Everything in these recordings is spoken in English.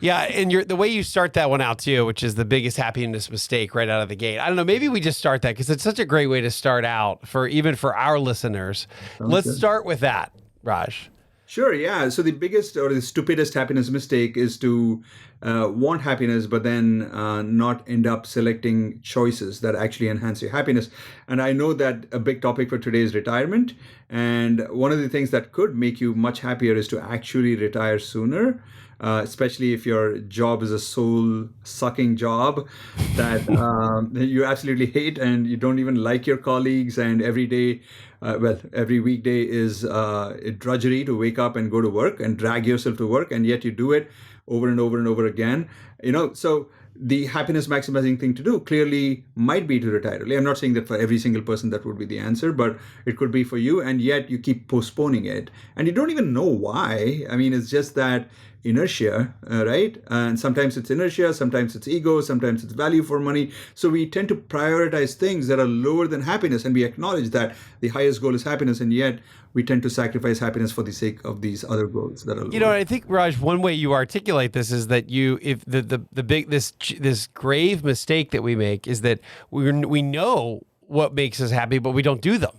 Yeah, and the way you start that one out too, which is the biggest happiness mistake right out of the gate. I don't know, maybe we just start that because it's such a great way to start out for even for our listeners. Sounds Let's good. start with that, Raj. Sure, yeah. So the biggest or the stupidest happiness mistake is to want happiness, but then not end up selecting choices that actually enhance your happiness. And I know that a big topic for today is retirement. And one of the things that could make you much happier is to actually retire sooner. Especially if your job is a soul sucking job that you absolutely hate and you don't even like your colleagues, and every day every weekday is a drudgery to wake up and go to work and drag yourself to work, and yet you do it over and over and over again. So the happiness maximizing thing to do clearly might be to retire early. I'm not saying that for every single person that would be the answer, but it could be for you, and yet you keep postponing it. And you don't even know why. I mean, it's just that inertia, right? And sometimes it's inertia, sometimes it's ego, sometimes it's value for money. So we tend to prioritize things that are lower than happiness, and we acknowledge that the highest goal is happiness, and yet we tend to sacrifice happiness for the sake of these other goals that are lower. I think Raj, one way you articulate this is that if the big this grave mistake that we make is that we know what makes us happy, but we don't do them.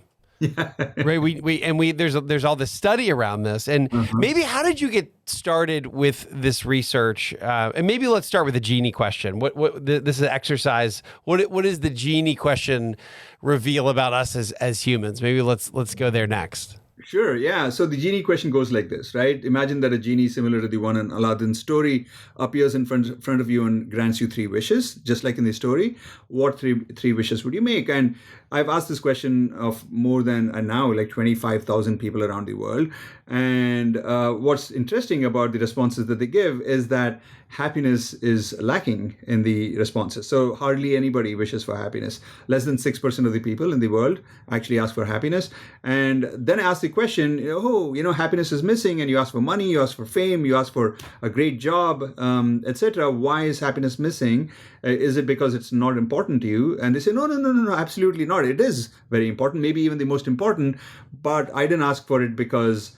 Yeah. Right. There's all this study around this, and maybe how did you get started with this research? And maybe let's start with the genie question. This is an exercise. What does the genie question reveal about us as humans? Maybe let's go there next. Sure, yeah. So the genie question goes like this, right? Imagine that a genie similar to the one in Aladdin's story appears in front of you and grants you three wishes, just like in the story. What three wishes would you make? And I've asked this question of more than now like 25,000 people around the world. And what's interesting about the responses that they give is that happiness is lacking in the responses. So hardly anybody wishes for happiness. Less than 6% of the people in the world actually ask for happiness. And then I ask the question, happiness is missing, and you ask for money, you ask for fame, you ask for a great job, etc. Why is happiness missing? Is it because it's not important to you? And they say, no, absolutely not. It is very important, maybe even the most important, but I didn't ask for it because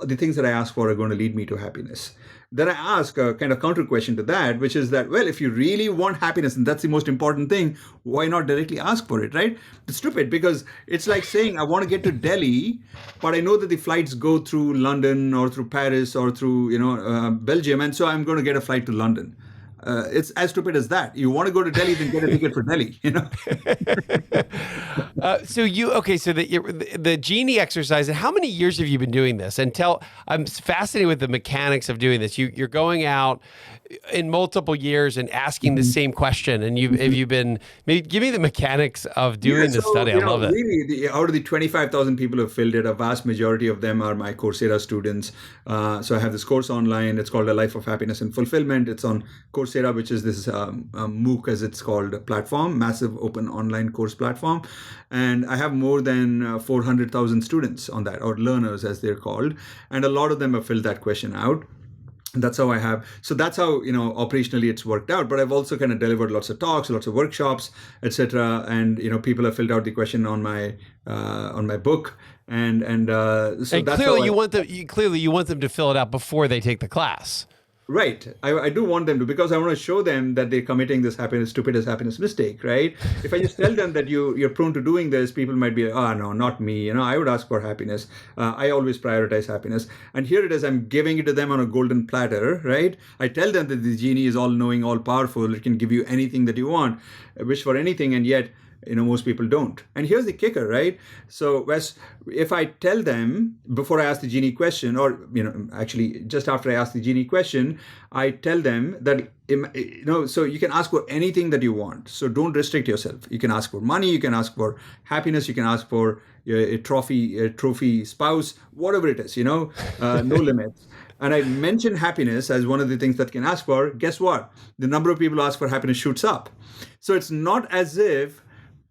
the things that I ask for are going to lead me to happiness. Then I ask a kind of counter question to that, which is that, well, if you really want happiness and that's the most important thing, why not directly ask for it, right? It's stupid because it's like saying, I want to get to Delhi, but I know that the flights go through London or through Paris or through, Belgium. And so I'm going to get a flight to London. It's as stupid as that. You want to go to Delhi, then get a ticket for Delhi, So the genie exercise, and how many years have you been doing this? And I'm fascinated with the mechanics of doing this. You're going out in multiple years and asking the same question, and you've been, maybe give me the mechanics of doing this study. I love it. Really, out of the 25,000 people who have filled it, a vast majority of them are my Coursera students. So I have this course online. It's called A Life of Happiness and Fulfillment. It's on Coursera, which is this MOOC, as it's called, platform, massive open online course platform. And I have more than 400,000 students on that, or learners as they're called. And a lot of them have filled that question out. That's how I have. So that's how, operationally it's worked out. But I've also kind of delivered lots of talks, lots of workshops, etc. And, people have filled out the question on my book. And so and that's clearly how you want them to fill it out before they take the class. Right. I do want them to, because I want to show them that they're committing this stupidest happiness mistake, right? If I just tell them that you're prone to doing this, people might be, oh, no, not me. I would ask for happiness. I always prioritize happiness. And here it is, I'm giving it to them on a golden platter, right? I tell them that the genie is all knowing, all powerful. It can give you anything that you want, wish for anything. And yet, most people don't. And here's the kicker, right? So, Wes, if I tell them before I ask the genie question, or, actually just after I ask the genie question, I tell them that, so you can ask for anything that you want. So don't restrict yourself. You can ask for money, you can ask for happiness, you can ask for a trophy spouse, whatever it is, no limits. And I mentioned happiness as one of the things that can ask for. Guess what? The number of people who ask for happiness shoots up. So it's not as if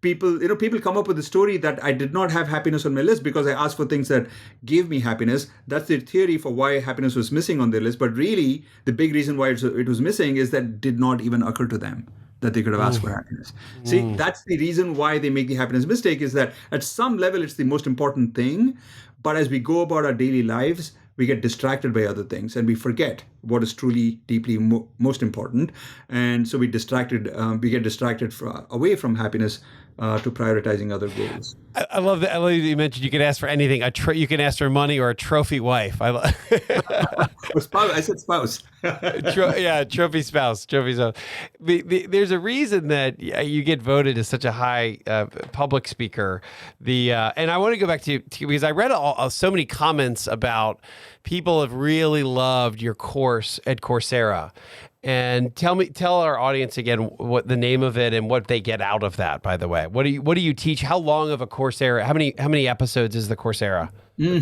people come up with a story that I did not have happiness on my list because I asked for things that gave me happiness. That's their theory for why happiness was missing on their list. But really, the big reason why it was missing is that it did not even occur to them that they could have asked for happiness. See, that's the reason why they make the happiness mistake, is that at some level, it's the most important thing. But as we go about our daily lives, we get distracted by other things and we forget what is truly deeply most important. And so we get distracted away from happiness to prioritizing other goals. I love that. I love that you mentioned you can ask for anything. You can ask for money or a trophy wife. Or spouse. I said spouse. Trophy spouse. There's a reason that you get voted as such a high public speaker. And I want to go back to because I read so many comments about people have really loved your course at Coursera. And tell our audience again what the name of it and what they get out of that. By the way, what do you teach? How long of a Coursera? How many episodes is the Coursera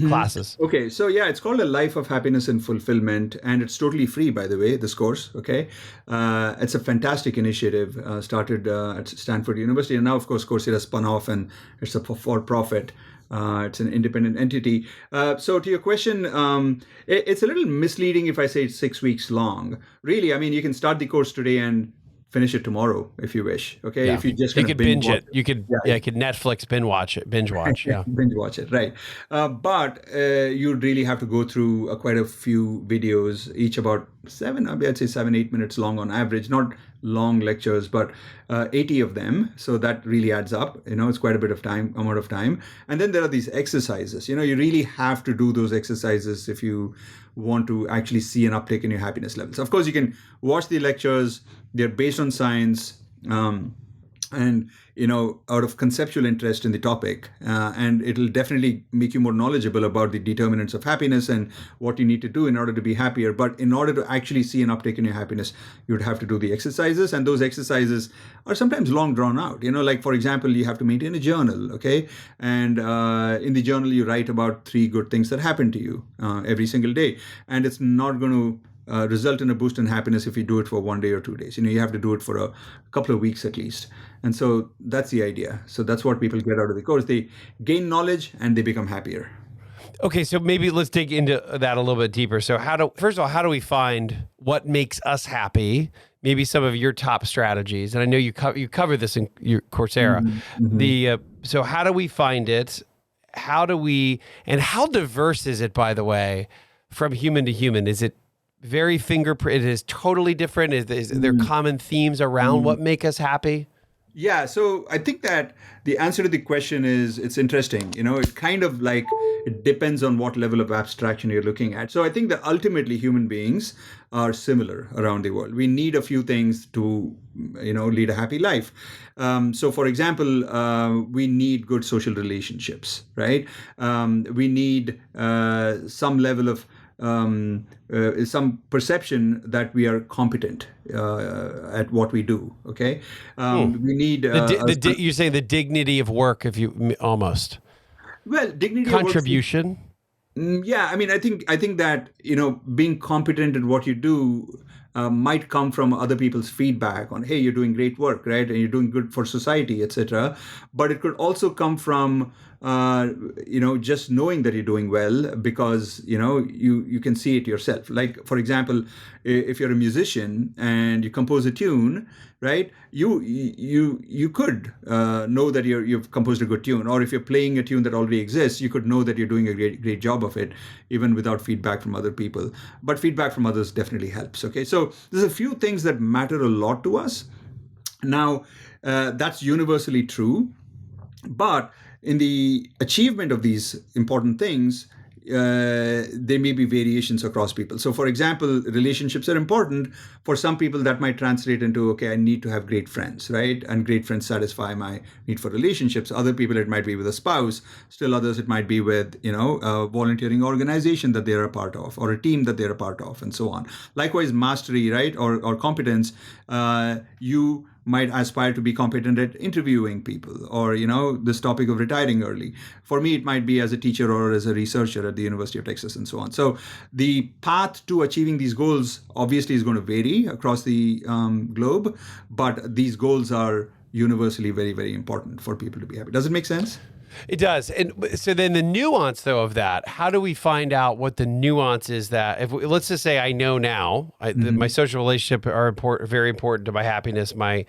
classes? Okay, so yeah, it's called A Life of Happiness and Fulfillment, and it's totally free. By the way, this course. Okay, it's a fantastic initiative started at Stanford University, and now of course Coursera spun off, and it's a for-profit. It's an independent entity. So to your question, it's a little misleading if I say it's 6 weeks long. Really, I mean, you can start the course today and finish it tomorrow if you wish. Okay, yeah. If you just you could binge it. it. You could you could Netflix binge watch. Yeah, binge watch it, right? But you'd really have to go through quite a few videos, each about 7-8 minutes long on average. Not long lectures, but 80 of them. So that really adds up. It's quite a bit of amount of time. And then there are these exercises. You really have to do those exercises if you want to actually see an uptick in your happiness levels. Of course, you can watch the lectures. They're based on science. And out of conceptual interest in the topic, and it'll definitely make you more knowledgeable about the determinants of happiness and what you need to do in order to be happier. But in order to actually see an uptick in your happiness, you'd have to do the exercises, and those exercises are sometimes long drawn out. Like for example, you have to maintain a journal, okay? And in the journal, you write about 3 good things that happen to you every single day, and it's not going to result in a boost in happiness if you do it for 1 day or 2 days. You have to do it for a couple of weeks at least. And so that's the idea. So that's what people get out of the course. They gain knowledge and they become happier. Okay, so maybe let's dig into that a little bit deeper. So first of all, how do we find what makes us happy? Maybe some of your top strategies. And I know you cover this in your Coursera. Mm-hmm. So how do we find it? How diverse is it, by the way, from human to human? Is it very fingerprint? It is totally different. Is there common themes around what make us happy? Yeah, so I think that the answer to the question is, it's interesting. It kind of like, it depends on what level of abstraction you're looking at. So I think that ultimately human beings are similar around the world. We need a few things to, lead a happy life. So for example, we need good social relationships, right? We need some level of some perception that we are competent at what we do. Okay, we need you're saying the dignity of work, if you almost dignity contribution. Of work, yeah, I mean, I think that being competent at what you do might come from other people's feedback on, hey, you're doing great work, right, and you're doing good for society, etc. But it could also come from just knowing that you're doing well because you can see it yourself. Like for example, if you're a musician and you compose a tune, right, you could know that you've composed a good tune. Or if you're playing a tune that already exists, you could know that you're doing a great job of it, even without feedback from other people. But feedback from others definitely helps. Okay, so there's a few things that matter a lot to us. Now, that's universally true, but in the achievement of these important things, there may be variations across people. So for example, relationships are important. For some people that might translate into, okay, I need to have great friends, right? And great friends satisfy my need for relationships. Other people, it might be with a spouse. Still others, it might be with, a volunteering organization that they're a part of, or a team that they're a part of, and so on. Likewise, mastery, right? Or competence, you might aspire to be competent at interviewing people, or this topic of retiring early. For me, it might be as a teacher or as a researcher at the University of Texas, and so on. So the path to achieving these goals obviously is going to vary across the globe, but these goals are universally very, very important for people to be happy. Does it make sense? It does. And so then the nuance, though, of that, how do we find out what the nuance is that, let's just say I know now, my social relationship are very important to my happiness, my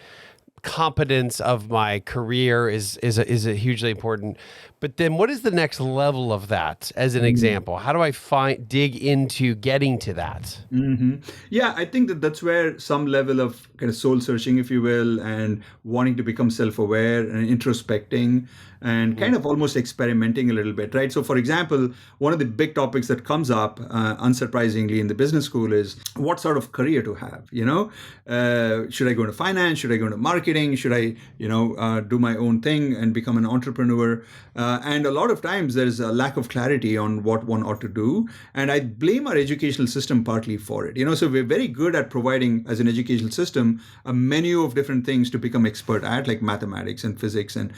competence of my career is hugely important. But then what is the next level of that as an example? How do I dig into getting to that? Yeah, I think that that's where some level of kind of soul searching, if you will, and wanting to become self-aware and introspecting and kind of almost experimenting a little bit, right? So, for example, one of the big topics that comes up, unsurprisingly, in the business school is what sort of career to have. Should I go into finance? Should I go into marketing? Should I, do my own thing and become an entrepreneur? And a lot of times there's a lack of clarity on what one ought to do, and I blame our educational system partly for it. So we're very good at providing, as an educational system, a menu of different things to become expert at, like mathematics and physics and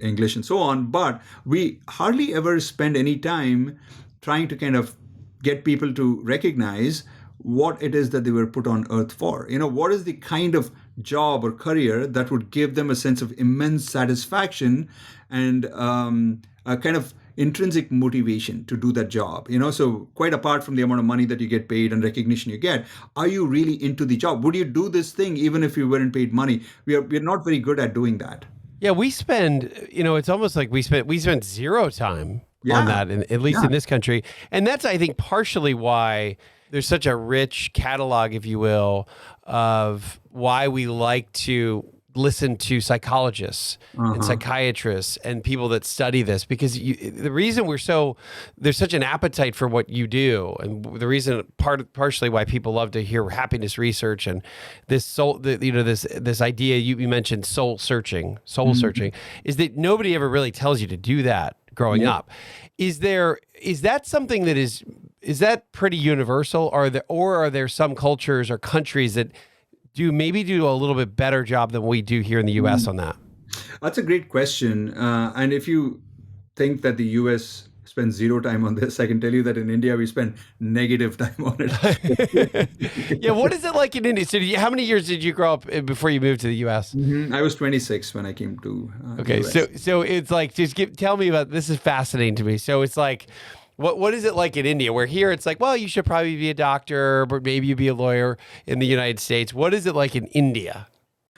English and so on. But we hardly ever spend any time trying to kind of get people to recognize what it is that they were put on earth for. What is the kind of job or career that would give them a sense of immense satisfaction and a kind of intrinsic motivation to do that job. So quite apart from the amount of money that you get paid and recognition you get, are you really into the job? Would you do this thing even if you weren't paid money? We're not very good at doing that. Yeah, we spend, it's almost like we spent zero time on that, at least in this country. And that's, I think, partially why there's such a rich catalog, if you will, of why we like to listen to psychologists and psychiatrists and people that study this, because the reason there's such an appetite for what you do, and the reason partially why people love to hear happiness research and this this idea you mentioned, soul searching, is that nobody ever really tells you to do that growing up. Is that something that is that pretty universal, or are there some cultures or countries that do a little bit better job than we do here in the U.S. on that? That's a great question. And if you think that the U.S. spends zero time on this, I can tell you that in India, we spend negative time on it. Yeah, what is it like in India? So how many years did you grow up before you moved to the U.S.? I was 26 when I came to Okay, the US. so it's like, tell me about, this is fascinating to me. So it's like, what is it like in India? Where here it's like, well, you should probably be a doctor, but maybe you be a lawyer in the United States. What is it like in India?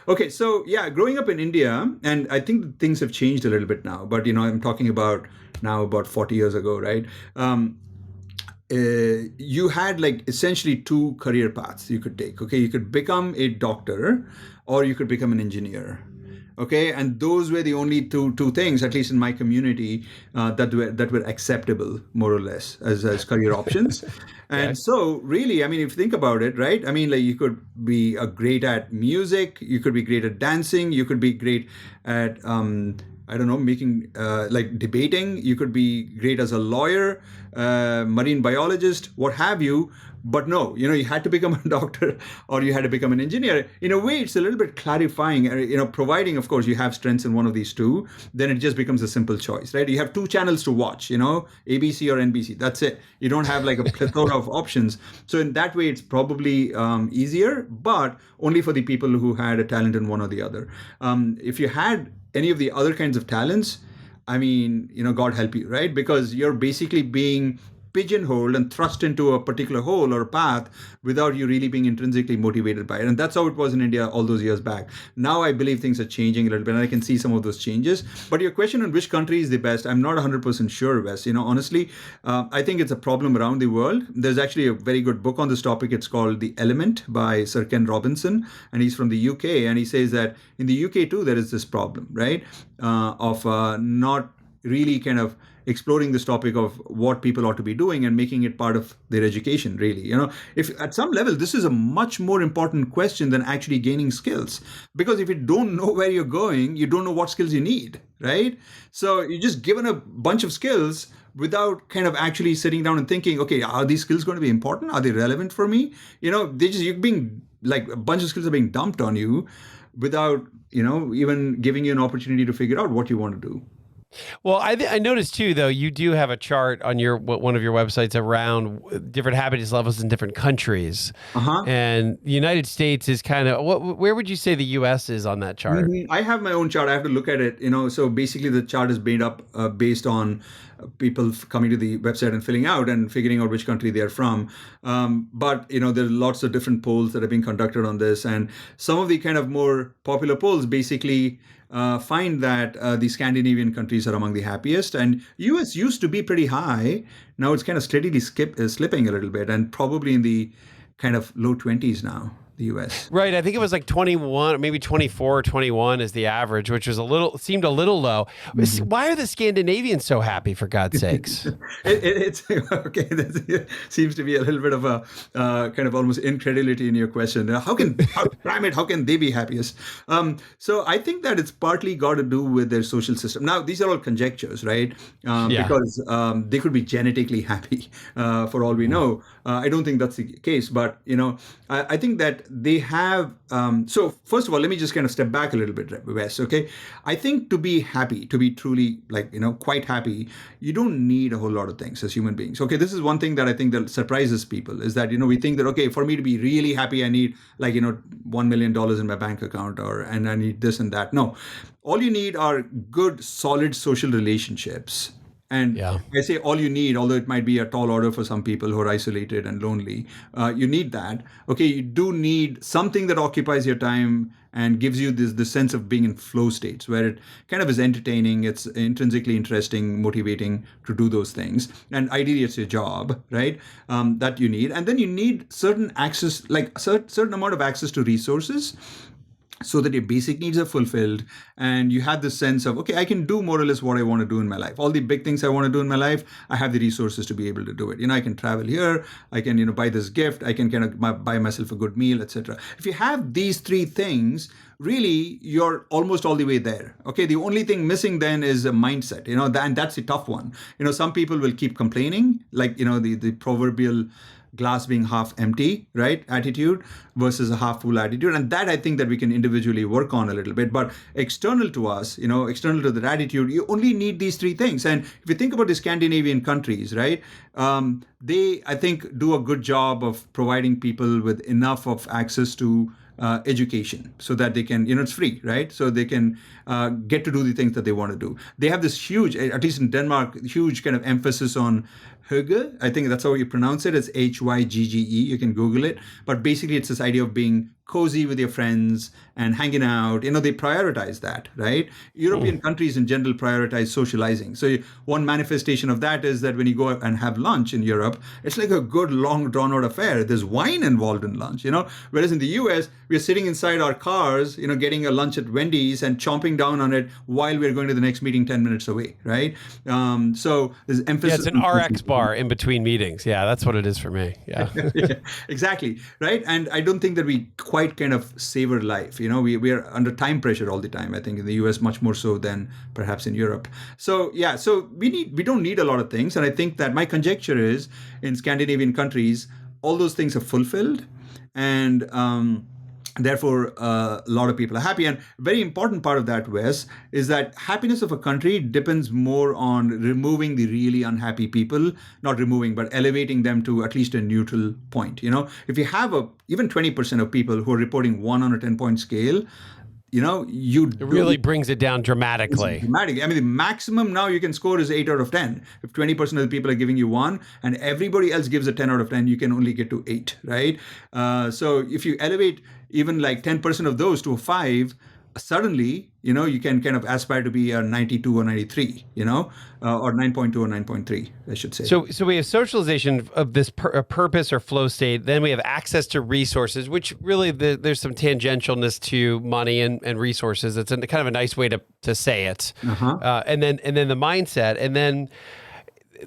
Okay, so yeah, growing up in India, and I think things have changed a little bit now, but I'm talking about 40 years ago, right? You had like essentially two career paths you could take. Okay, you could become a doctor or you could become an engineer. Okay, and those were the only two things, at least in my community, that were acceptable, more or less, as career options. And so, really, I mean, if you think about it, right? I mean, like, you could be great at music, you could be great at dancing, you could be great at I don't know, making like debating. You could be great as a lawyer, marine biologist, what have you. But no, you had to become a doctor or you had to become an engineer. In a way, it's a little bit clarifying, providing, of course, you have strengths in one of these two, then it just becomes a simple choice, right? You have two channels to watch, ABC or NBC. That's it. You don't have like a plethora of options. So in that way, it's probably easier, but only for the people who had a talent in one or the other. If you had any of the other kinds of talents, I mean, God help you, right? Because you're basically being pigeonholed and thrust into a particular hole or path without you really being intrinsically motivated by it. And that's how it was in India all those years back. Now I believe things are changing a little bit and I can see some of those changes. But your question on which country is the best, I'm not 100% sure, Wes. Honestly, I think it's a problem around the world. There's actually a very good book on this topic. It's called The Element by Sir Ken Robinson, and he's from the UK. And he says that in the UK too, there is this problem, right, of not really kind of exploring this topic of what people ought to be doing and making it part of their education, really. If at some level, this is a much more important question than actually gaining skills. Because if you don't know where you're going, you don't know what skills you need, right? So you're just given a bunch of skills without kind of actually sitting down and thinking, okay, are these skills going to be important? Are they relevant for me? You're being like a bunch of skills are being dumped on you without, even giving you an opportunity to figure out what you want to do. Well, I noticed too, though, you do have a chart on one of your websites around different happiness levels in different countries. And the United States is kind of, where would you say the U.S. is on that chart? I have my own chart. I have to look at it, So basically the chart is made up based on people coming to the website and filling out and figuring out which country they're from. But there are lots of different polls that have been conducted on this, and some of the kind of more popular polls basically find that the Scandinavian countries are among the happiest, and US used to be pretty high. Now it's kind of steadily slipping a little bit, and probably in the kind of low 20s now, the US. Right. I think it was like 21, maybe 24 or 21 is the average, which was seemed a little low. Why are the Scandinavians so happy, for God's sakes? It's okay. That seems to be a little bit of a kind of almost incredulity in your question. How can they be happiest? So I think that it's partly got to do with their social system. Now, these are all conjectures, right? Because they could be genetically happy for all we know. I don't think that's the case, but I think that they have. So first of all, let me just kind of step back a little bit, Wes. Okay, I think to be happy, to be truly quite happy, you don't need a whole lot of things as human beings. Okay, this is one thing that I think that surprises people is that we think that okay, for me to be really happy, I need like $1 million in my bank account, and I need this and that. No, all you need are good, solid social relationships. And I say all you need, although it might be a tall order for some people who are isolated and lonely, you need that. Okay, you do need something that occupies your time and gives you this sense of being in flow states where it kind of is entertaining, it's intrinsically interesting, motivating to do those things. And ideally, it's your job, right? That you need. And then you need certain access, like certain amount of access to resources, so that your basic needs are fulfilled and you have this sense of, okay, I can do more or less what I want to do in my life. All the big things I want to do in my life, I have the resources to be able to do it. I can travel here, I can, buy this gift, I can kind of buy myself a good meal, etc. If you have these three things, really, you're almost all the way there. Okay, the only thing missing then is a mindset, and that's a tough one. Some people will keep complaining, like, the proverbial glass being half empty, right? Attitude versus a half full attitude. And that I think that we can individually work on a little bit. But external to us, external to that attitude, you only need these three things. And if you think about the Scandinavian countries, right, they, I think, do a good job of providing people with enough of access to education so that they can, it's free, right? So they can get to do the things that they want to do. They have this huge, at least in Denmark, huge kind of emphasis on hygge. I think that's how you pronounce it. It's Hyggge. You can Google it. But basically, it's this idea of being cozy with your friends and hanging out. They prioritize that, right? European countries in general prioritize socializing. So one manifestation of that is that when you go and have lunch in Europe, it's like a good, long, drawn-out affair. There's wine involved in lunch, Whereas in the US, we're sitting inside our cars, getting a lunch at Wendy's and chomping down on it while we're going to the next meeting 10 minutes away, right? So there's emphasis. Yeah, it's an RX bar in between meetings. Yeah, that's what it is for me. Yeah. Yeah, exactly, right? And I don't think that we quite kind of savor life. We are under time pressure all the time. I think in the US much more so than perhaps in Europe. So yeah, so we don't need a lot of things. And I think that my conjecture is in Scandinavian countries, all those things are fulfilled, and therefore, a lot of people are happy. And very important part of that, Wes, is that happiness of a country depends more on removing the really unhappy people, not removing, but elevating them to at least a neutral point. If you have even 20% of people who are reporting 1 on a 10-point scale, it really brings it down dramatically. Dramatically. I mean, the maximum now you can score is 8 out of 10. If 20% of the people are giving you 1 and everybody else gives a 10 out of 10, you can only get to 8, right? So if you elevate even like 10% of those to a 5, suddenly, you can kind of aspire to be a 92 or 93, or 9.2 or 9.3, I should say. So we have socialization of this purpose or flow state. Then we have access to resources, which really there's some tangentialness to money and resources. It's kind of a nice way to say it. And then the mindset, and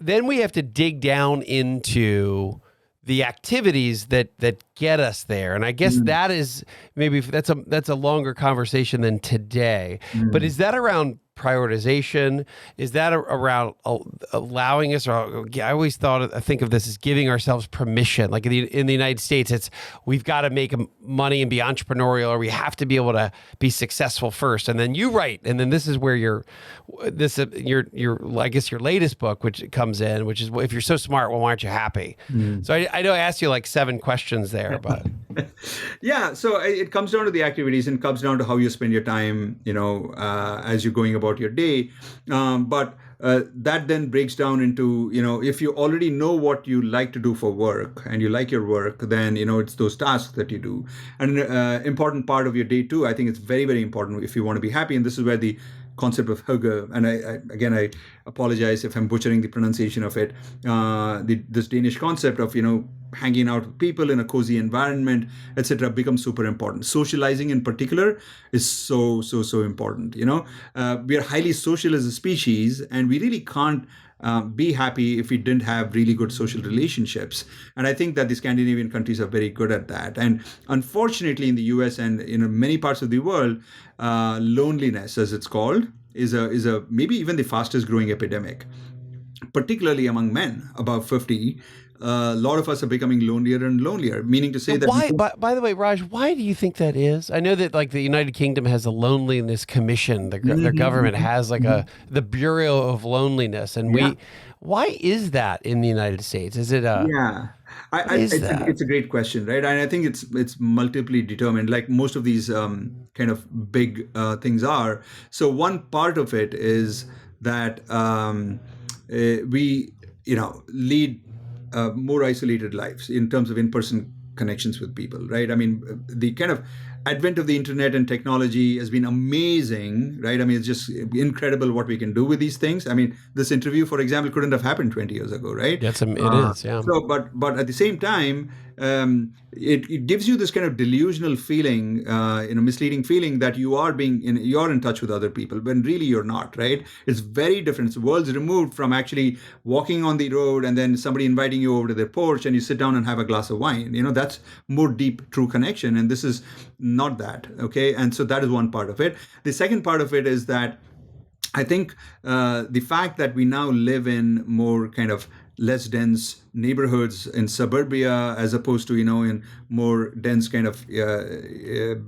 then we have to dig down into the activities that get us there. And I guess that is maybe that's a longer conversation than today. But is that around prioritization? Is that around allowing us, or I think of this as giving ourselves permission. Like in the United States, it's we've got to make money and be entrepreneurial, or we have to be able to be successful first. And then you write, and then this is where your I guess your latest book, which comes in, which is if you're so smart, well, why aren't you happy? So I know I asked you like 7 questions there, but yeah. So it comes down to the activities and comes down to how you spend your time, as you're going about your day. But that then breaks down into, if you already know what you like to do for work and you like your work, then, it's those tasks that you do. And an important part of your day too, I think it's very, very important if you want to be happy. And this is where the concept of hygge, and I apologize if I'm butchering the pronunciation of it, this Danish concept of, hanging out with people in a cozy environment, etc., becomes super important. Socializing in particular is so important. We are highly social as a species, and we really can't be happy if we didn't have really good social relationships. And I think that the Scandinavian countries are very good at that. And unfortunately, in the US and in many parts of the world, loneliness, as it's called, is a maybe even the fastest growing epidemic, particularly among men above 50. A lot of us are becoming lonelier and lonelier, meaning to say that... Why, by the way, Raj, why do you think that is? I know that like the United Kingdom has a loneliness commission. Their government has like the Bureau of Loneliness. And why is that in the United States? Is it it's a great question, right? And I think it's multiply determined, like most of these kind of big things are. So one part of it is that we, lead more isolated lives in terms of in-person connections with people, right? I mean, the kind of advent of the internet and technology has been amazing, right? I mean, it's just incredible what we can do with these things. I mean, this interview, for example, couldn't have happened 20 years ago, right? It is, yeah. So, but at the same time, it gives you this kind of delusional feeling, misleading feeling that you're in touch with other people, when really you're not, right? It's very different. It's worlds removed from actually walking on the road and then somebody inviting you over to their porch and you sit down and have a glass of wine. That's more deep, true connection. And this is not that, okay? And so that is one part of it. The second part of it is that I think the fact that we now live in more kind of less dense neighborhoods in suburbia, as opposed to, in more dense kind of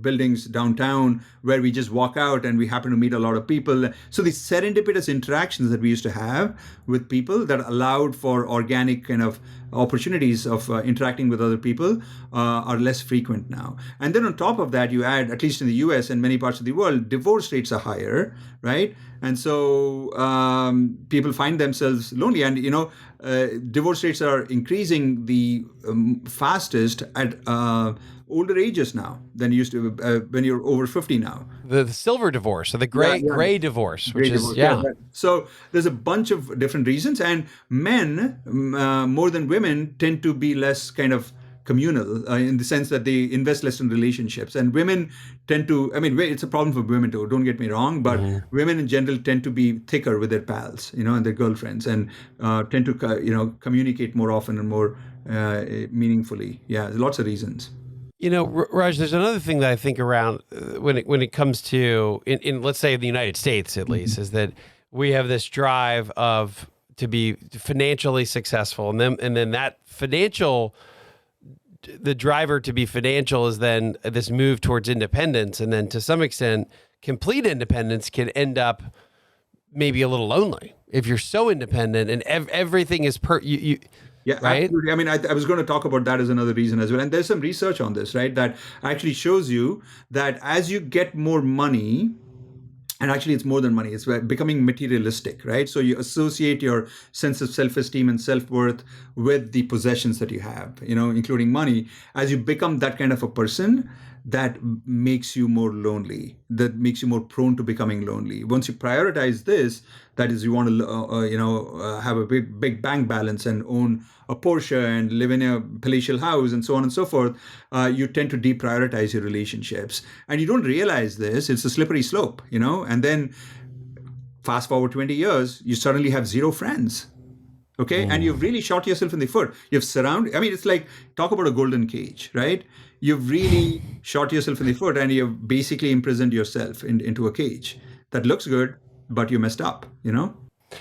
buildings downtown, where we just walk out and we happen to meet a lot of people. So the serendipitous interactions that we used to have with people that allowed for organic kind of opportunities of interacting with other people are less frequent now. And then on top of that, you add, at least in the US and many parts of the world, divorce rates are higher, right? And so people find themselves lonely. And, divorce rates are increasing the fastest at older ages now than used to when you're over 50 now. The silver divorce, or the gray divorce, which is, Right. So there's a bunch of different reasons. And men, more than women, tend to be less kind of communal in the sense that they invest less in relationships. And women tend to, it's a problem for women too, don't get me wrong, but women in general tend to be thicker with their pals, and their girlfriends, and tend to, communicate more often and more meaningfully. Yeah, there's lots of reasons. Raj, there's another thing that I think around when it comes to, in let's say the United States at least, is that we have this drive to be financially successful, and then that the driver to be financial is then this move towards independence, and then to some extent, complete independence can end up maybe a little lonely if you're so independent and everything is Yeah, right? Absolutely. I was going to talk about that as another reason as well. And there's some research on this, right, that actually shows you that as you get more money, and actually it's more than money, it's becoming materialistic, right? So you associate your sense of self-esteem and self-worth with the possessions that you have, including money. As you become that kind of a person, that makes you more lonely, that makes you more prone to becoming lonely. Once you prioritize this, that is, you want to, have a big bank balance and own a Porsche and live in a palatial house and so on and so forth, you tend to deprioritize your relationships. And you don't realize this, it's a slippery slope, and then fast forward 20 years, you suddenly have zero friends. Okay. And you've really shot yourself in the foot. You've surrounded, it's like, talk about a golden cage, right? You've really shot yourself in the foot, and you've basically imprisoned yourself into a cage that looks good, but you messed up,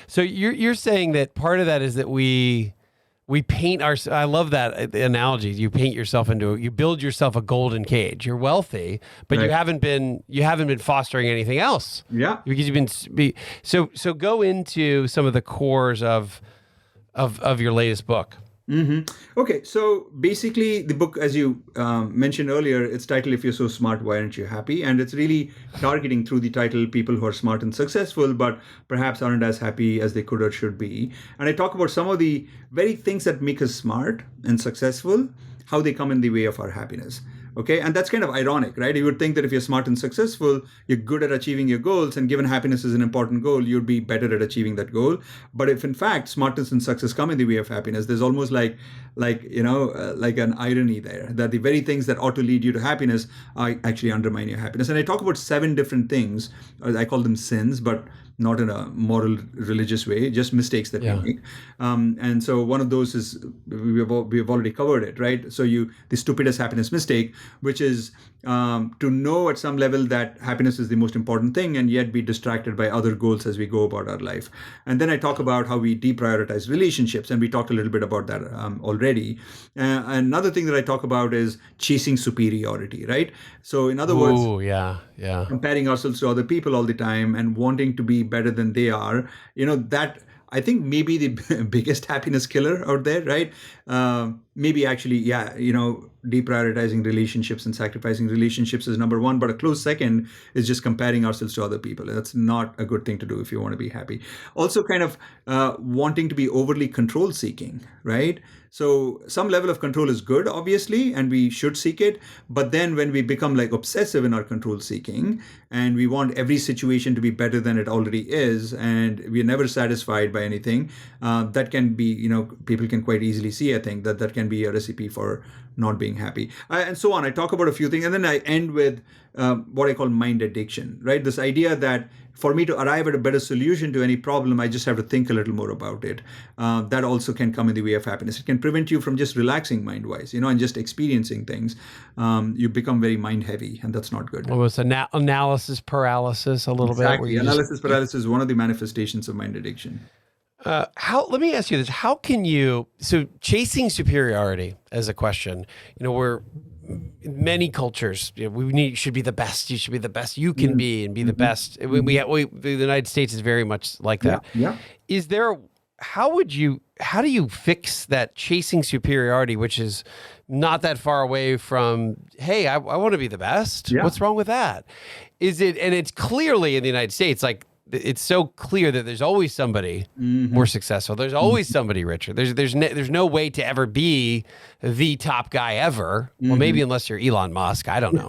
So you're saying that part of that is that we paint I love that analogy. You you build yourself a golden cage. You're wealthy, but you haven't been fostering anything else. Yeah. Because you've been, so go into some of the cores of your latest book. Okay, so basically, the book, as you mentioned earlier, it's titled "If You're So Smart, Why Aren't You Happy?" And it's really targeting through the title people who are smart and successful, but perhaps aren't as happy as they could or should be. And I talk about some of the very things that make us smart and successful, how they come in the way of our happiness. Okay, and that's kind of ironic, right? You would think that if you're smart and successful, you're good at achieving your goals, and given happiness is an important goal, you'd be better at achieving that goal. But if in fact smartness and success come in the way of happiness, there's almost like an irony there, that the very things that ought to lead you to happiness actually undermine your happiness. And I talk about 7 different things. I call them sins, but not in a moral religious way, just mistakes that we make. And so one of those is we've already covered it, right? So the stupidest happiness mistake, which is to know at some level that happiness is the most important thing and yet be distracted by other goals as we go about our life. And then I talk about how we deprioritize relationships, and we talked a little bit about that already. Another thing that I talk about is chasing superiority, right? So in other words, comparing ourselves to other people all the time and wanting to be better than they are, that I think maybe the biggest happiness killer out there, right? Maybe actually, deprioritizing relationships and sacrificing relationships is number one, but a close second is just comparing ourselves to other people. That's not a good thing to do if you want to be happy. Also, kind of wanting to be overly control seeking, right? So some level of control is good, obviously, and we should seek it. But then when we become like obsessive in our control seeking and we want every situation to be better than it already is, and we're never satisfied by anything, that can be, people can quite easily see, I think, that can be a recipe for not being happy, and so on. I talk about a few things, and then I end with what I call mind addiction, right? This idea that for me to arrive at a better solution to any problem, I just have to think a little more about it. That also can come in the way of happiness. It can prevent you from just relaxing mind-wise, and just experiencing things. You become very mind-heavy, and that's not good. Almost analysis paralysis a little bit. Exactly. Analysis paralysis is one of the manifestations of mind addiction. Let me ask you this. How can you, so chasing superiority as a question, we're in many cultures, should be the best. You should be the best you can be and be the best. The United States is very much like that. Yeah. Is there, how do you fix that chasing superiority, which is not that far away from, hey, I want to be the best. Yeah. What's wrong with that? And it's clearly in the United States, like, it's so clear that there's always somebody more successful. There's always somebody richer. There's no way to ever be the top guy ever. Well, maybe unless you're Elon Musk, I don't know.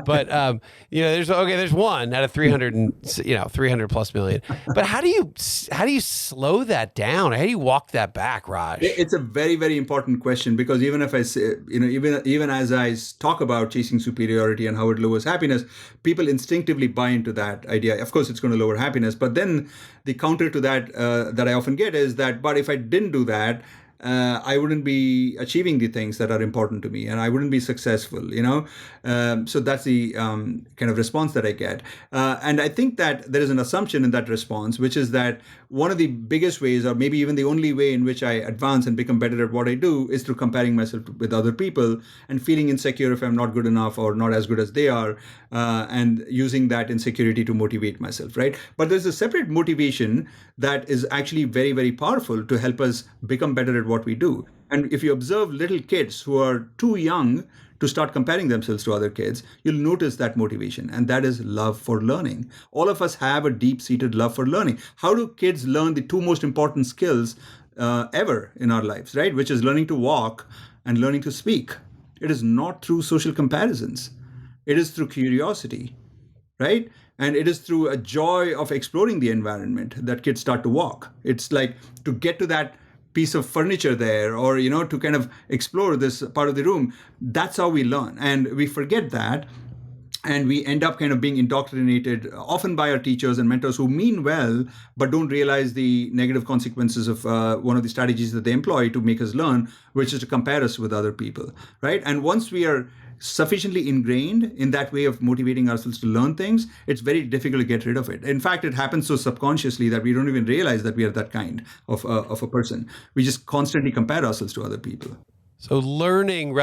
But there's one out of 300 plus million. But how do you slow that down? How do you walk that back, Raj? It's a very, very important question, because even if I say, even as I talk about chasing superiority and how it lowers happiness, people instinctively buy into that idea. Of course, it's going to lower happiness. But then the counter to that that I often get is that, but if I didn't do that, I wouldn't be achieving the things that are important to me, and I wouldn't be successful, So that's the kind of response that I get. And I think that there is an assumption in that response, which is that one of the biggest ways, or maybe even the only way in which I advance and become better at what I do, is through comparing myself with other people and feeling insecure if I'm not good enough or not as good as they are, and using that insecurity to motivate myself, right? But there's a separate motivation that is actually very, very powerful to help us become better at what we do. And if you observe little kids who are too young to start comparing themselves to other kids, you'll notice that motivation, and that is love for learning. All of us have a deep-seated love for learning. How do kids learn the 2 most important skills ever in our lives, right? Which is learning to walk and learning to speak. It is not through social comparisons. It is through curiosity, right? And it is through a joy of exploring the environment that kids start to walk. It's like to get to that piece of furniture there, or, to kind of explore this part of the room. That's how we learn. And we forget that. And we end up kind of being indoctrinated often by our teachers and mentors who mean well, but don't realize the negative consequences of one of the strategies that they employ to make us learn, which is to compare us with other people, right? And once we are sufficiently ingrained in that way of motivating ourselves to learn things, it's very difficult to get rid of it. In fact, it happens so subconsciously that we don't even realize that we are that kind of a person. We just constantly compare ourselves to other people. So learning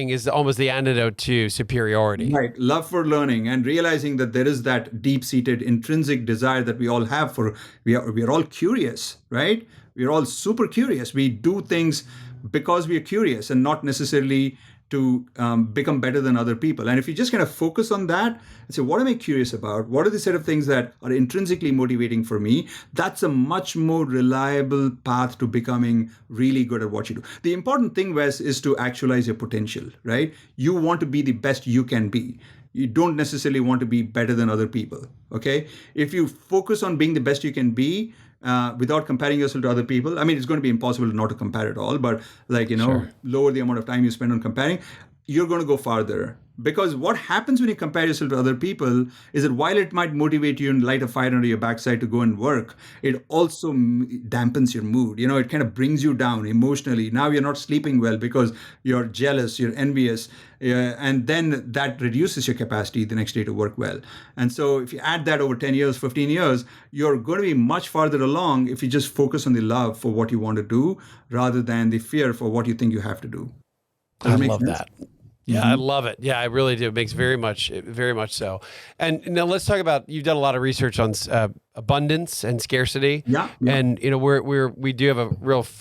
is almost the antidote to superiority. Right. Love for learning, and realizing that there is that deep-seated intrinsic desire that we all have we are all curious, right? We're all super curious. We do things because we are curious and not necessarily to become better than other people. And if you just kind of focus on that and say, what am I curious about? What are the set of things that are intrinsically motivating for me? That's a much more reliable path to becoming really good at what you do. The important thing, Wes, is to actualize your potential, right? You want to be the best you can be. You don't necessarily want to be better than other people, okay? If you focus on being the best you can be, without comparing yourself to other people. I mean, it's going to be impossible not to compare at all, but Sure. lower the amount of time you spend on comparing, you're going to go farther. Because what happens when you compare yourself to other people is that while it might motivate you and light a fire under your backside to go and work, it also dampens your mood. It kind of brings you down emotionally. Now you're not sleeping well because you're jealous, you're envious, and then that reduces your capacity the next day to work well. And so if you add that over 10 years, 15 years, you're going to be much farther along if you just focus on the love for what you want to do rather than the fear for what you think you have to do. Does I that make love sense? that. Yeah, I love it. Yeah, I really do. It makes very much so. And now let's talk about, you've done a lot of research on abundance and scarcity. Yeah. And we do have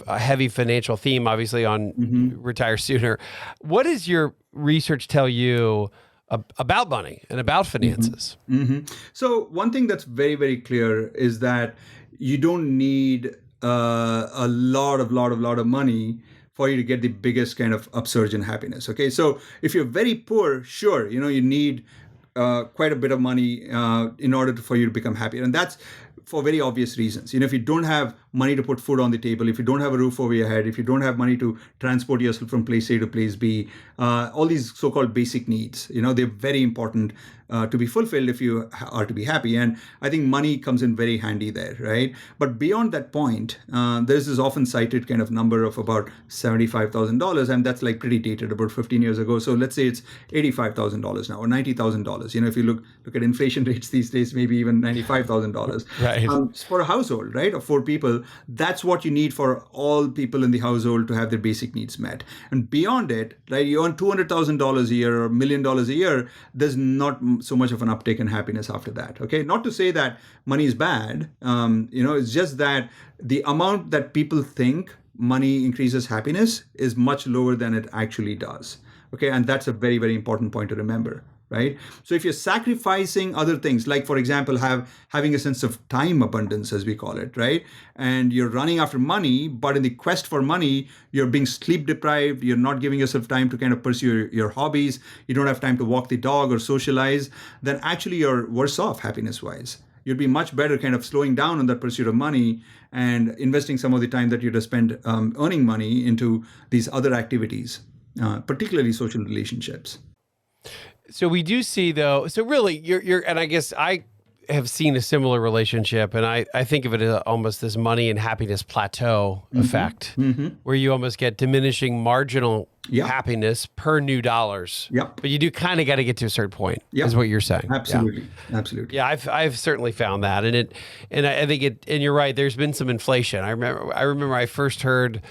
a heavy financial theme, obviously, on Retire Sooner. What does your research tell you about money and about finances? So one thing that's very, very clear is that you don't need a lot of money for you to get the biggest kind of upsurge in happiness. Okay, so if you're very poor, sure, you need quite a bit of money in order for you to become happier, and that's for very obvious reasons. If you don't have money to put food on the table, if you don't have a roof over your head, if you don't have money to transport yourself from place A to place B, all these so-called basic needs, they're very important to be fulfilled if you are to be happy. And I think money comes in very handy there, right? But beyond that point, there's this often cited kind of number of about $75,000, and that's like pretty dated, about 15 years ago. So let's say it's $85,000 now, or $90,000. If you look at inflation rates these days, maybe even $95,000. Right. For a household, right, of 4 people, that's what you need for all people in the household to have their basic needs met. And beyond it, right, you earn $200,000 a year or $1 million a year, there's not so much of an uptake in happiness after that. Okay, not to say that money is bad. It's just that the amount that people think money increases happiness is much lower than it actually does. Okay, and that's a very, very important point to remember. Right? So if you're sacrificing other things, like for example, having a sense of time abundance, as we call it, right? And you're running after money, but in the quest for money, you're being sleep deprived, you're not giving yourself time to kind of pursue your hobbies, you don't have time to walk the dog or socialize, then actually you're worse off happiness-wise. You'd be much better kind of slowing down on that pursuit of money and investing some of the time that you'd have spent earning money into these other activities, particularly social relationships. So we do see, though, so really you're and I guess I have seen a similar relationship, and I think of it as almost this money and happiness plateau effect, where you almost get diminishing marginal happiness per new dollars. Yep. But you do kind of got to get to a certain point, is what you're saying. Absolutely. Absolutely. Yeah, I've certainly found that, and I think and you're right. There's been some inflation. I remember I first heard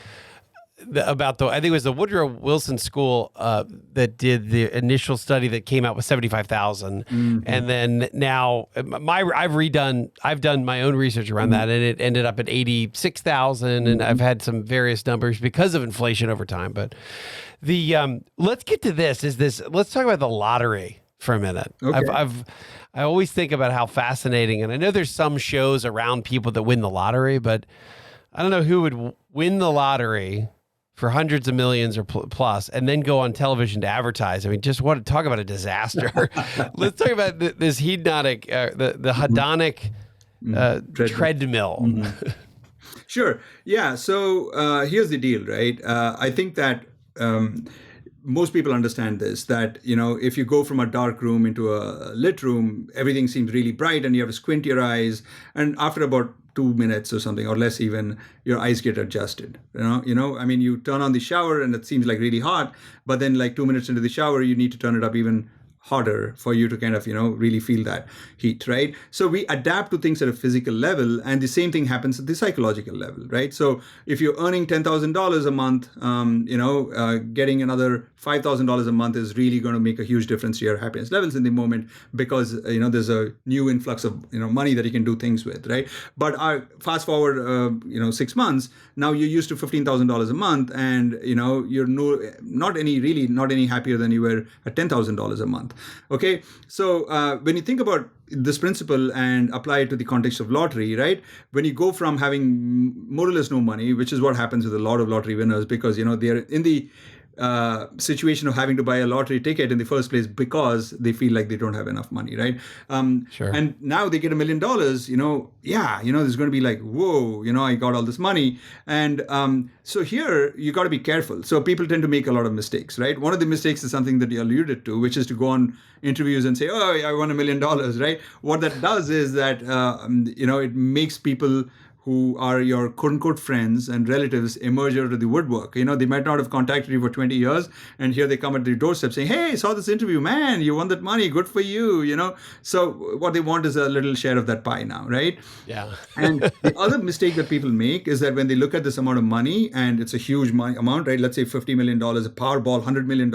about I think it was the Woodrow Wilson School that did the initial study that came out with 75,000, and then now I've done my own research around that, and it ended up at 86,000, and I've had some various numbers because of inflation over time. But let's get to let's talk about the lottery for a minute. Okay. I always think about how fascinating, and I know there's some shows around people that win the lottery, but I don't know who would win the lottery for hundreds of millions or plus, and then go on television to advertise. I mean, just want to talk about a disaster. Let's talk about this hedonic, the hedonic treadmill. Sure. Yeah. So here's the deal, right? I think that most people understand this, that, if you go from a dark room into a lit room, everything seems really bright and you have to squint your eyes. And after about 2 minutes or something, or less even, your eyes get adjusted. I mean, you turn on the shower and it seems like really hot, but then like 2 minutes into the shower, you need to turn it up even hotter for you to kind of, really feel that heat, right? So we adapt to things at a physical level, and the same thing happens at the psychological level, right? So if you're earning $10,000 a month, getting another $5,000 a month is really going to make a huge difference to your happiness levels in the moment, because there's a new influx of money that you can do things with, right? But fast forward 6 months, now you're used to $15,000 a month, and you're not any happier than you were at $10,000 a month. Okay, so when you think about this principle and apply it to the context of lottery, right? When you go from having more or less no money, which is what happens with a lot of lottery winners, because they're in the situation of having to buy a lottery ticket in the first place because they feel like they don't have enough money, right? Sure. And now they get $1 million, there's going to be like, whoa, I got all this money. And so here you got to be careful. So people tend to make a lot of mistakes, right? One of the mistakes is something that you alluded to, which is to go on interviews and say, oh, I won $1 million, right? What that does is that, it makes people who are your quote-unquote friends and relatives emerge out of the woodwork. They might not have contacted you for 20 years, and here they come at the doorstep saying, hey, I saw this interview, man, you won that money, good for you, So what they want is a little share of that pie now, right? Yeah. And the other mistake that people make is that when they look at this amount of money, and it's a huge amount, right? Let's say $50 million, a Powerball, $100 million,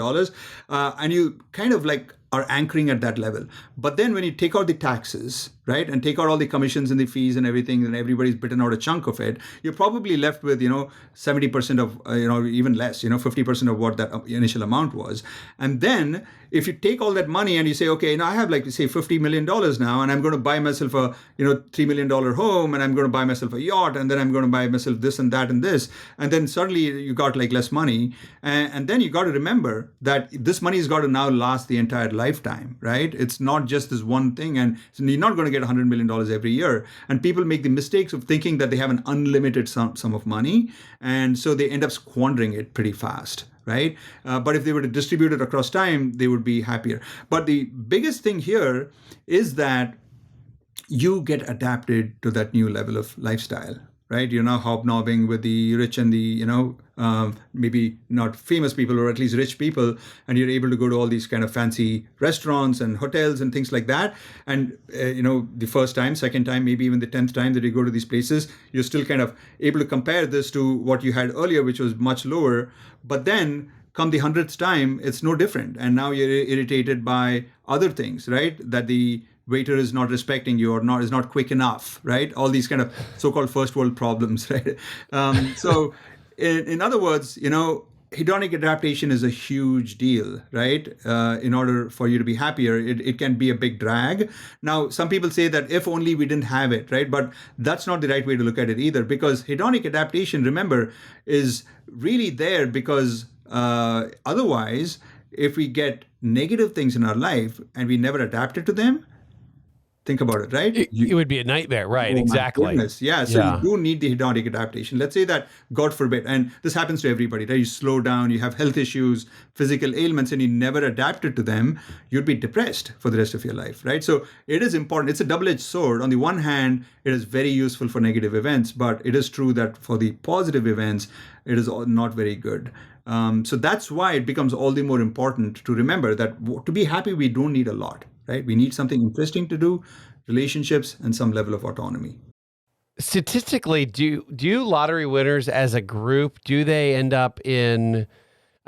and you kind of like are anchoring at that level. But then when you take out the taxes, right, and take out all the commissions and the fees and everything, and everybody's bitten out a chunk of it, you're probably left with 70% of even less, 50% of what that initial amount was. And then if you take all that money and you say, okay, now I have like say $50 million now, and I'm going to buy myself a $3 million home, and I'm going to buy myself a yacht, and then I'm going to buy myself this and that and this, and then suddenly you got like less money, and then you got to remember that this money has got to now last the entire lifetime, right? It's not just this one thing, and you're not going to get $100 million every year. And people make the mistakes of thinking that they have an unlimited sum of money, and so they end up squandering it pretty fast, right? But if they were to distribute it across time, they would be happier. But the biggest thing here is that you get adapted to that new level of lifestyle, right? You're now hobnobbing with the rich and the, maybe not famous people, or at least rich people, and you're able to go to all these kind of fancy restaurants and hotels and things like that. And, the first time, second time, maybe even the 10th time that you go to these places, you're still kind of able to compare this to what you had earlier, which was much lower. But then come the 100th time, it's no different. And now you're irritated by other things, right? That the waiter is not respecting you, or is not quick enough, right? All these kind of so-called first world problems, right? So in other words, hedonic adaptation is a huge deal, right? In order for you to be happier, it can be a big drag. Now, some people say that if only we didn't have it, right? But that's not the right way to look at it either, because hedonic adaptation, remember, is really there because otherwise, if we get negative things in our life and we never adapted to them, think about it, right? It would be a nightmare, right? Oh, exactly. Yeah. So you do need the hedonic adaptation. Let's say that, God forbid, and this happens to everybody, right? You slow down, you have health issues, physical ailments, and you never adapted to them, you'd be depressed for the rest of your life, right? So it is important. It's a double-edged sword. On the one hand, it is very useful for negative events, but it is true that for the positive events, it is not very good. So that's why it becomes all the more important to remember that to be happy, we don't need a lot, right? We need something interesting to do, relationships, and some level of autonomy. Statistically, do lottery winners as a group, do they end up in?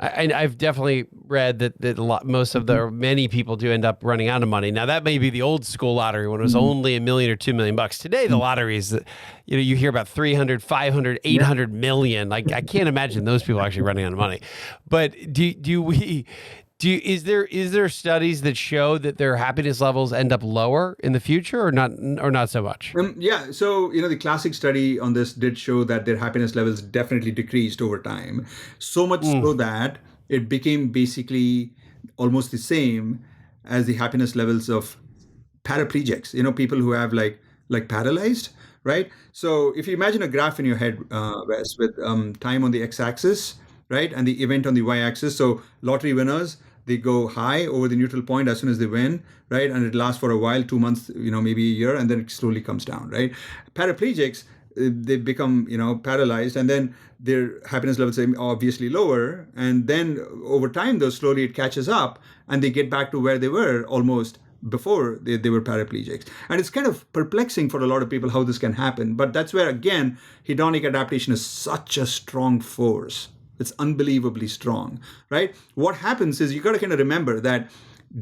I've definitely read that many people do end up running out of money. Now that may be the old school lottery when it was only $1 million or $2 million. Today, the lottery is, you hear about 300, 500, 800 million. Like I can't imagine those people actually running out of money. But is there studies that show that their happiness levels end up lower in the future, or not so much? Yeah. So, the classic study on this did show that their happiness levels definitely decreased over time. So much so that it became basically almost the same as the happiness levels of paraplegics, people who have like paralyzed, right? So if you imagine a graph in your head, Wes, with time on the x-axis, right, and the event on the y-axis. So lottery winners, they go high over the neutral point as soon as they win, right? And it lasts for a while, 2 months, maybe a year, and then it slowly comes down, right? Paraplegics, they become, paralyzed, and then their happiness levels are obviously lower. And then over time, though, slowly it catches up, and they get back to where they were almost before they were paraplegics. And it's kind of perplexing for a lot of people how this can happen. But that's where, again, hedonic adaptation is such a strong force, It's unbelievably strong, right? What happens is you got to kind of remember that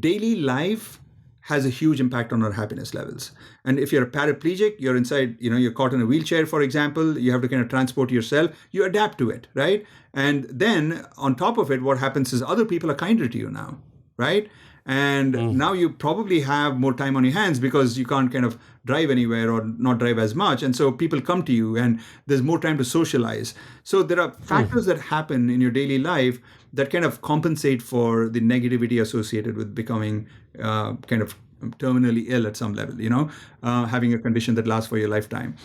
daily life has a huge impact on our happiness levels. And if you're a paraplegic, you're inside, you're caught in a wheelchair, for example, you have to kind of transport yourself, you adapt to it, right? And then on top of it, what happens is other people are kinder to you now, right? And now you probably have more time on your hands because you can't kind of drive anywhere or not drive as much. And so people come to you and there's more time to socialize. So there are factors that happen in your daily life that kind of compensate for the negativity associated with becoming kind of terminally ill at some level, having a condition that lasts for your lifetime.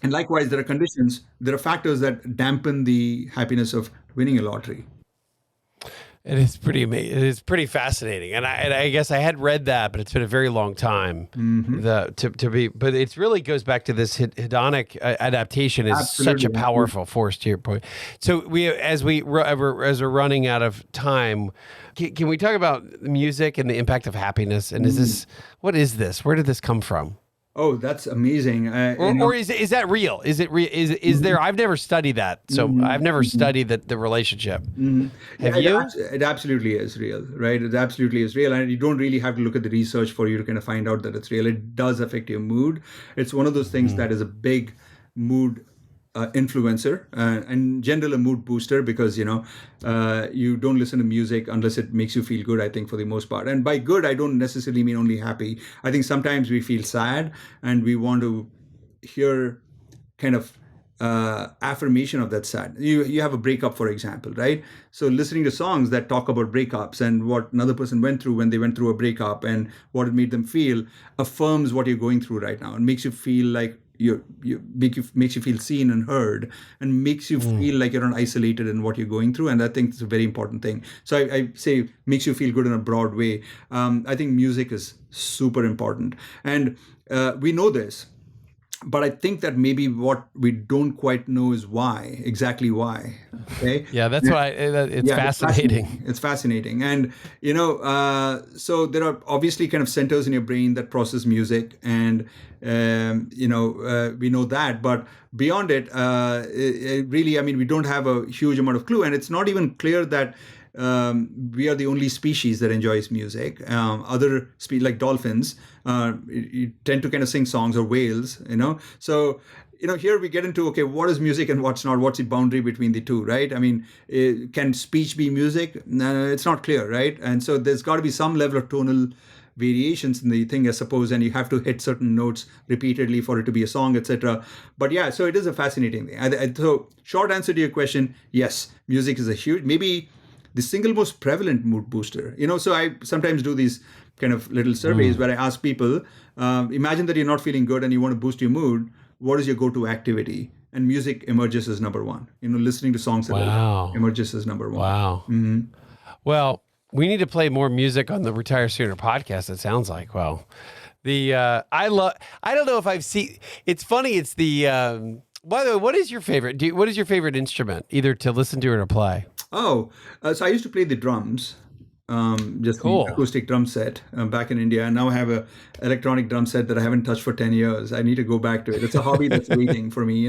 And likewise, there are factors that dampen the happiness of winning a lottery. It is pretty amazing. It is pretty fascinating, and I guess I had read that, but it's been a very long time. But it really goes back to this hedonic adaptation is such a powerful force. To your point, so as we're running out of time, can we talk about music and the impact of happiness? And what is this? Where did this come from? Oh, that's amazing. Or is that real? Is it real? Is there? I've never studied that, so I've never studied the relationship. Have you? It absolutely is real, right? It absolutely is real, and you don't really have to look at the research for you to kind of find out that it's real. It does affect your mood. It's one of those things that is a big mood influencer and in general a mood booster because you don't listen to music unless it makes you feel good, I think, for the most part. And by good, I don't necessarily mean only happy. I think sometimes we feel sad and we want to hear kind of affirmation of that sad. You have a breakup, for example, right? So listening to songs that talk about breakups and what another person went through when they went through a breakup and what it made them feel affirms what you're going through right now and makes you feel like makes you feel seen and heard and makes you feel like you're not isolated in what you're going through. And I think it's a very important thing. So I say makes you feel good in a broad way. I think music is super important. And we know this. But I think that maybe what we don't quite know is exactly why. Okay. Yeah, that's why it's fascinating. It's fascinating. And, so there are obviously kind of centers in your brain that process music and, we know that. But beyond it really, we don't have a huge amount of clue. And it's not even clear that we are the only species that enjoys music. Other species like dolphins you tend to kind of sing songs, or whales, So, here we get into, okay, what is music and what's not? What's the boundary between the two, right? Can speech be music? No, it's not clear, right? And so there's got to be some level of tonal variations in the thing, I suppose, and you have to hit certain notes repeatedly for it to be a song, etc. But yeah, so it is a fascinating thing. So short answer to your question, yes, music is maybe the single most prevalent mood booster. So I sometimes do these kind of little surveys where I ask people, imagine that you're not feeling good and you want to boost your mood. What is your go-to activity? And music emerges as number one. Listening to songs emerges as number one. Wow. Well, we need to play more music on the Retire Sooner podcast. It sounds like, well, I don't know if I've seen, it's funny. It's by the way, what is your favorite instrument, either to listen to or to play? So I used to play the drums, just cool. the acoustic drum set back in India. And now I have an electronic drum set that I haven't touched for 10 years. I need to go back to it. It's a hobby that's waiting for me,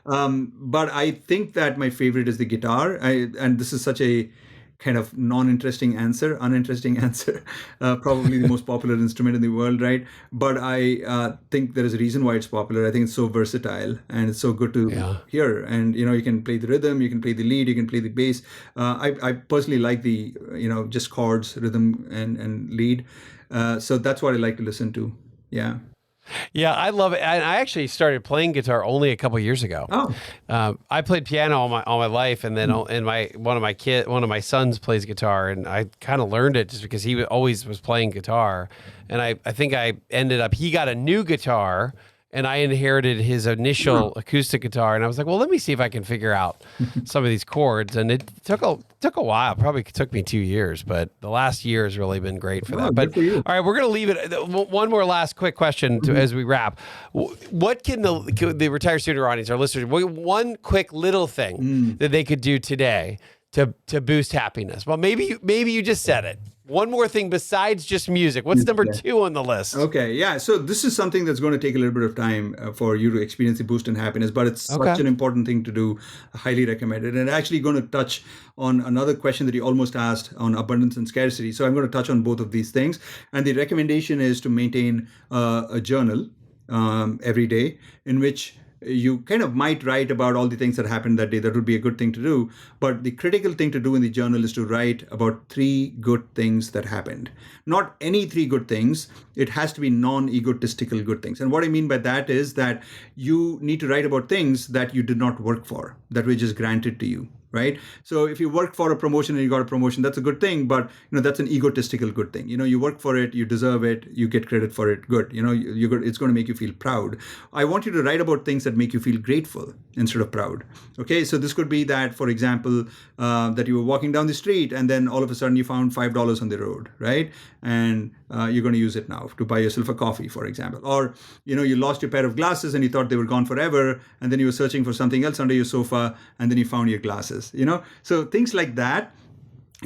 But I think that my favorite is the guitar. And this is such a kind of uninteresting answer, probably the most popular instrument in the world, right? But I think there is a reason why it's popular. I think it's so versatile and it's so good to hear. And, you can play the rhythm, you can play the lead, you can play the bass. I personally like the, just chords, rhythm and lead. So that's what I like to listen to. Yeah. Yeah, I love it. I actually started playing guitar only a couple of years ago. I played piano all my life, and then one of my sons plays guitar, and I kind of learned it just because he always was playing guitar, and I think he got a new guitar, and I inherited his initial acoustic guitar, and I was like, well, let me see if I can figure out some of these chords, and it took a while. Probably took me 2 years, but the last year has really been great for that. But all right, we're going to leave it. One more last quick question as we wrap. What can the Retire Sooner audience, our listeners, one quick little thing that they could do today to boost happiness. Well, maybe you just said it. One more thing besides just music. What's number 2 on the list? Okay, yeah. So this is something that's going to take a little bit of time for you to experience the boost in happiness, but it's such an important thing to do. I highly recommend it. And actually going to touch on another question that you almost asked on abundance and scarcity. So I'm going to touch on both of these things. And the recommendation is to maintain a journal every day in which you kind of might write about all the things that happened that day. That would be a good thing to do. But the critical thing to do in the journal is to write about 3 good things that happened. Not any 3 good things. It has to be non-egotistical good things. And what I mean by that is that you need to write about things that you did not work for, that were just granted to you. Right? So if you work for a promotion and you got a promotion, that's a good thing, but that's an egotistical good thing. You work for it, you deserve it, you get credit for it. Good. It's going to make you feel proud. I want you to write about things that make you feel grateful instead of proud. Okay. So this could be that, for example, that you were walking down the street and then all of a sudden you found $5 on the road, right? And you're going to use it now to buy yourself a coffee, for example. Or, you lost your pair of glasses and you thought they were gone forever. And then you were searching for something else under your sofa and then you found your glasses. So things like that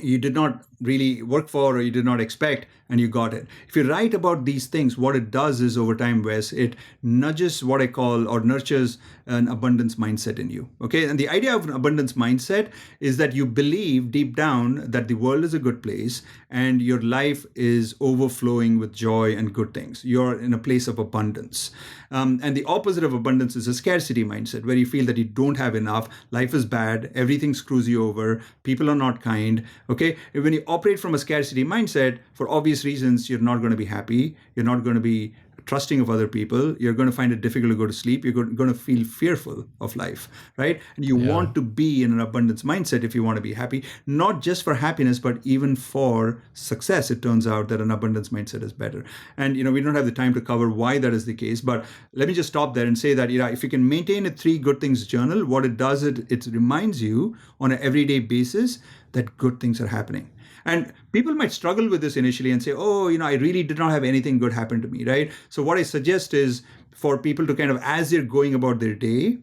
you did not really work for or you did not expect, and you got it. If you write about these things, what it does is over time, Wes, it nudges what I call or nurtures an abundance mindset in you. Okay. And the idea of an abundance mindset is that you believe deep down that the world is a good place and your life is overflowing with joy and good things. You're in a place of abundance. And the opposite of abundance is a scarcity mindset where you feel that you don't have enough, life is bad, everything screws you over, people are not kind. Okay. When you operate from a scarcity mindset, for obvious reasons, you're not going to be happy. You're not going to be trusting of other people. You're going to find it difficult to go to sleep. You're going to feel fearful of life, right? And you want to be in an abundance mindset if you want to be happy, not just for happiness, but even for success. It turns out that an abundance mindset is better. And, we don't have the time to cover why that is the case, but let me just stop there and say that, if you can maintain a 3 good things journal, what it does, it reminds you on an everyday basis that good things are happening. And people might struggle with this initially and say, oh, I really did not have anything good happen to me, right? So what I suggest is for people to kind of, as they're going about their day,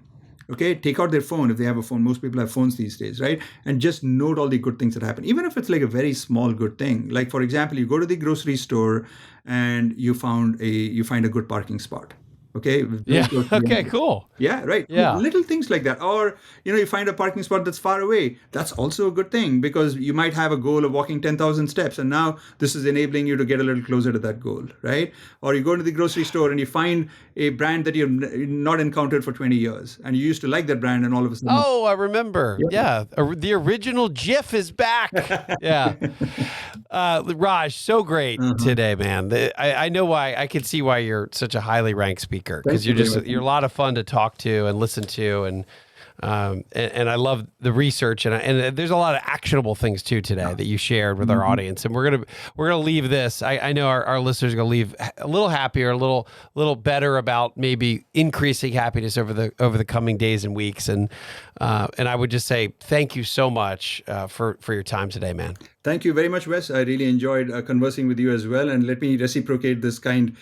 okay, take out their phone if they have a phone. Most people have phones these days, right? And just note all the good things that happen, even if it's like a very small good thing. Like, for example, you go to the grocery store and you find a good parking spot. Okay. Yeah. Okay, cool. Yeah, right. Yeah. Little things like that. Or, you find a parking spot that's far away. That's also a good thing because you might have a goal of walking 10,000 steps. And now this is enabling you to get a little closer to that goal, right? Or you go to the grocery store and you find a brand that you've not encountered for 20 years. And you used to like that brand and all of a sudden. Oh, I remember. Yeah. The original GIF is back. Yeah. Raj, so great today, man. I know why. I can see why you're such a highly ranked speaker. Because you're a lot of fun to talk to and listen to, and I love the research, and there's a lot of actionable things too today that you shared with our audience, and we're gonna leave this. I know our listeners are gonna leave a little happier, a little better about maybe increasing happiness over the coming days and weeks, and I would just say thank you so much for your time today, man. Thank you very much, Wes. I really enjoyed conversing with you as well. And let me reciprocate this kind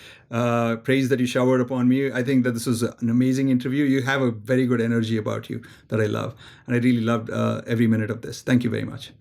praise that you showered upon me. I think that this was an amazing interview. You have a very good energy about you that I love. And I really loved every minute of this. Thank you very much.